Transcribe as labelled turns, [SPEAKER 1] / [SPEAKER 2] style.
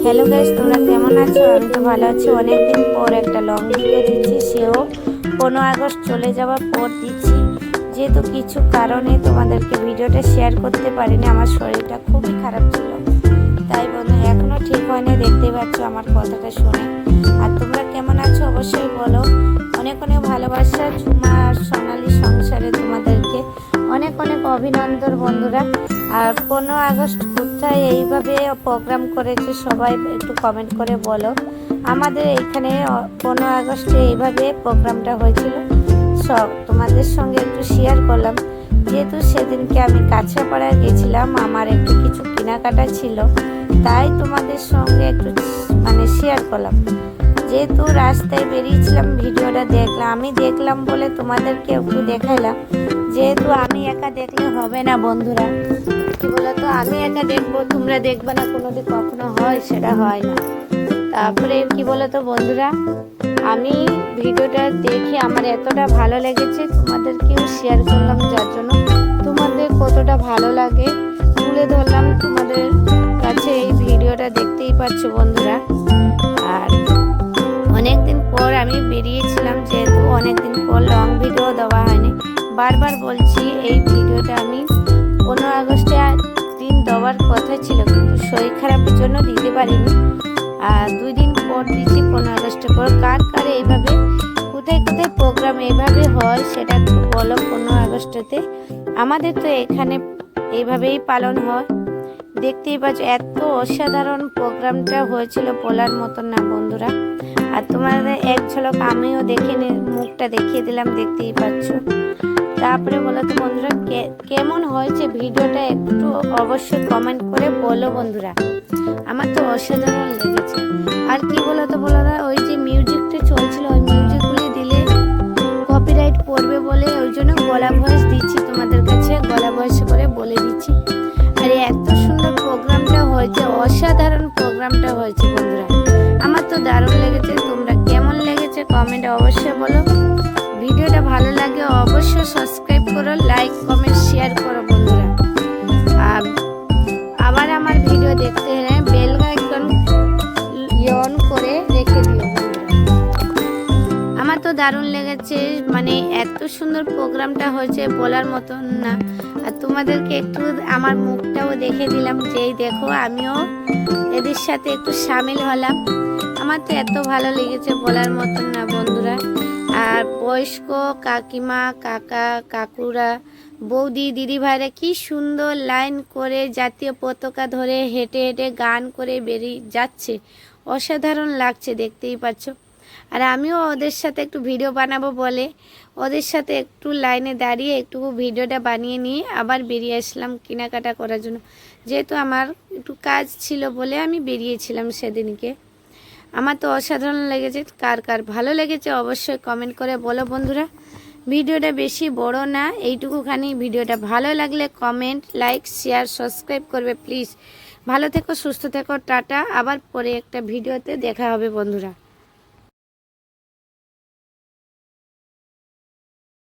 [SPEAKER 1] Hello guys, তোমরা কেমন আছো? আমি তো ভালো আছি। অনেকদিন পর একটা লং ভিডিও দিচ্ছি, সেও 15 আগস্ট চলে যাওয়ার পর দিচ্ছি, যেহেতু কিছু কারণে তোমাদেরকে ভিডিওটা শেয়ার করতে পারিনি। আমার শরীরটা খুবই খারাপ ছিল, তাই বন্ধু এখনও ঠিক হয়নি, দেখতেই পাচ্ছ আমার কথাটা শুনে। আর তোমরা কেমন আছো অবশ্যই বলো। অনেক অনেক ভালোবাসা ঝুমা আর সোনালি সংসারে তোমাদেরকে অনেক অনেক অভিনন্দন বন্ধুরা। আর 15 আগস্ট কোথায় এইভাবে প্রোগ্রাম করেছে সবাই একটু কমেন্ট করে বলো। আমাদের এখানে 15 আগস্টে এইভাবে প্রোগ্রামটা হয়েছিল, সব তোমাদের সঙ্গে একটু শেয়ার করলাম। যেহেতু সেদিনকে আমি কাছাপাড়ায় গেছিলাম, আমার একটু কিছু কেনাকাটা ছিল, তাই তোমাদের সঙ্গে একটু শেয়ার করলাম। যেহেতু রাস্তায় বেরিয়েছিলাম, ভিডিওটা দেখলাম, আমি দেখলাম বলে তোমাদেরকে একটু দেখাইলাম। যেহেতু আমি একা দেখলে হবে না বন্ধুরা, কি বলতো, আমি একা দেখবো তোমরা দেখবে না, কোনোদিন কখনো হয়, সেটা হয় না। তারপরে কি বলতো বন্ধুরা, আমি ভিডিওটা দেখে আমার এতটা ভালো লেগেছে, তোমাদেরকেও শেয়ার করলাম, যার জন্য তোমাদের কতটা ভালো লাগে তুলে ধরলাম তোমাদের কাছে। এই ভিডিওটা দেখতেই পাচ্ছ বন্ধুরা। আর অনেকদিন পর আমি বেরিয়েছিলাম, যেহেতু অনেকদিন পর লং ভিডিও দেওয়া হয়নি। বারবার বলছি এই ভিডিওটা আমি 15 আগস্টে দিন দেওয়ার কথা ছিল, কিন্তু শরীর খারাপের জন্য দিতে পারিনি। আর 2 দিন পর দিচ্ছি 15 আগস্টের পর। কার কার এইভাবে কোথায় কোথায় প্রোগ্রাম এইভাবে হয় সেটা একটু বলো 15 আগস্টেতে। আমাদের তো এখানে এইভাবেই পালন হয়, দেখতেই পাচ্ছ। এত অসাধারণ প্রোগ্রামটা হয়েছিল, বলার মতন না বন্ধুরা। আর তোমাদের এক ঝলক আমিও দেখে মুখটা দেখিয়ে দিলাম, দেখতেই পাচ্ছ। তারপরে বলো তো বন্ধুরা, কেমন হয়েছে ভিডিওটা একটু অবশ্যই কমেন্ট করে বলো বন্ধুরা। আমার তো অসাধারণ লেগেছে। আর কি বলো তো বন্ধুরা, ওই যে মিউজিকটা চলছিল, ওই মিউজিকগুলি দিলে কপিরাইট পড়বে বলে ওই জন্য গলা ভয়েস দিচ্ছি তোমাদের কাছে, গলা ভয়েস করে বলে দিচ্ছি। আর এত সুন্দর প্রোগ্রামটা হয়েছে, অসাধারণ প্রোগ্রামটা হয়েছে বন্ধুরা। আমার তো দারুণ লেগেছে। তোমরা কেমন লেগেছে কমেন্টে অবশ্যই বলো। ভিডিওটা ভালো লাগে অবশ্যই সাবস্ক্রাইব করো, লাইক কমেন্ট শেয়ার করো বন্ধুরা। আর আবার আমার ভিডিও দেখতে হলে বেল আইকন অন করে রেখে দিও বন্ধুরা। আমার তো দারুণ লেগেছে, এত সুন্দর প্রোগ্রামটা হয়েছে বলার মতন না। আর তোমাদেরকে একটু আমার মুখটাও দেখে দিলাম, যেই দেখো আমিও এদের সাথে একটু সামিল হলাম। আমার তো এত ভালো লেগেছে বলার মতন না বন্ধুরা। আর বয়স্ক কাকিমা, কাকা, কাকুরা, বৌদি, দিদি ভাইরা কি সুন্দর লাইন করে জাতীয় পতাকা ধরে হেঁটে হেঁটে গান করে বেরিয়ে যাচ্ছে, অসাধারণ লাগছে, দেখতেই পাচ্ছ। আর আমিও ওদের সাথে একটু ভিডিও বানাবো বলে ওদের সাথে একটু লাইনে দাঁড়িয়ে একটু ভিডিওটা বানিয়ে নিয়ে আবার বেরিয়ে আসলাম কেনাকাটা করার জন্য। যেহেতু আমার একটু কাজ ছিল বলে আমি বেরিয়েছিলাম সেদিনকে। আমার তো অসাধারণ লেগেছে। কার কার ভালো লেগেছে অবশ্যই কমেন্ট করে বলো বন্ধুরা। ভিডিওটা বেশি বড় না, এইটুকুখানি। ভিডিওটা ভালো লাগলে কমেন্ট, লাইক, শেয়ার, সাবস্ক্রাইব করবে প্লিজ। ভালো থেকো, সুস্থ থেকো, টাটা। আবার পরে একটা ভিডিওতে দেখা হবে বন্ধুরা।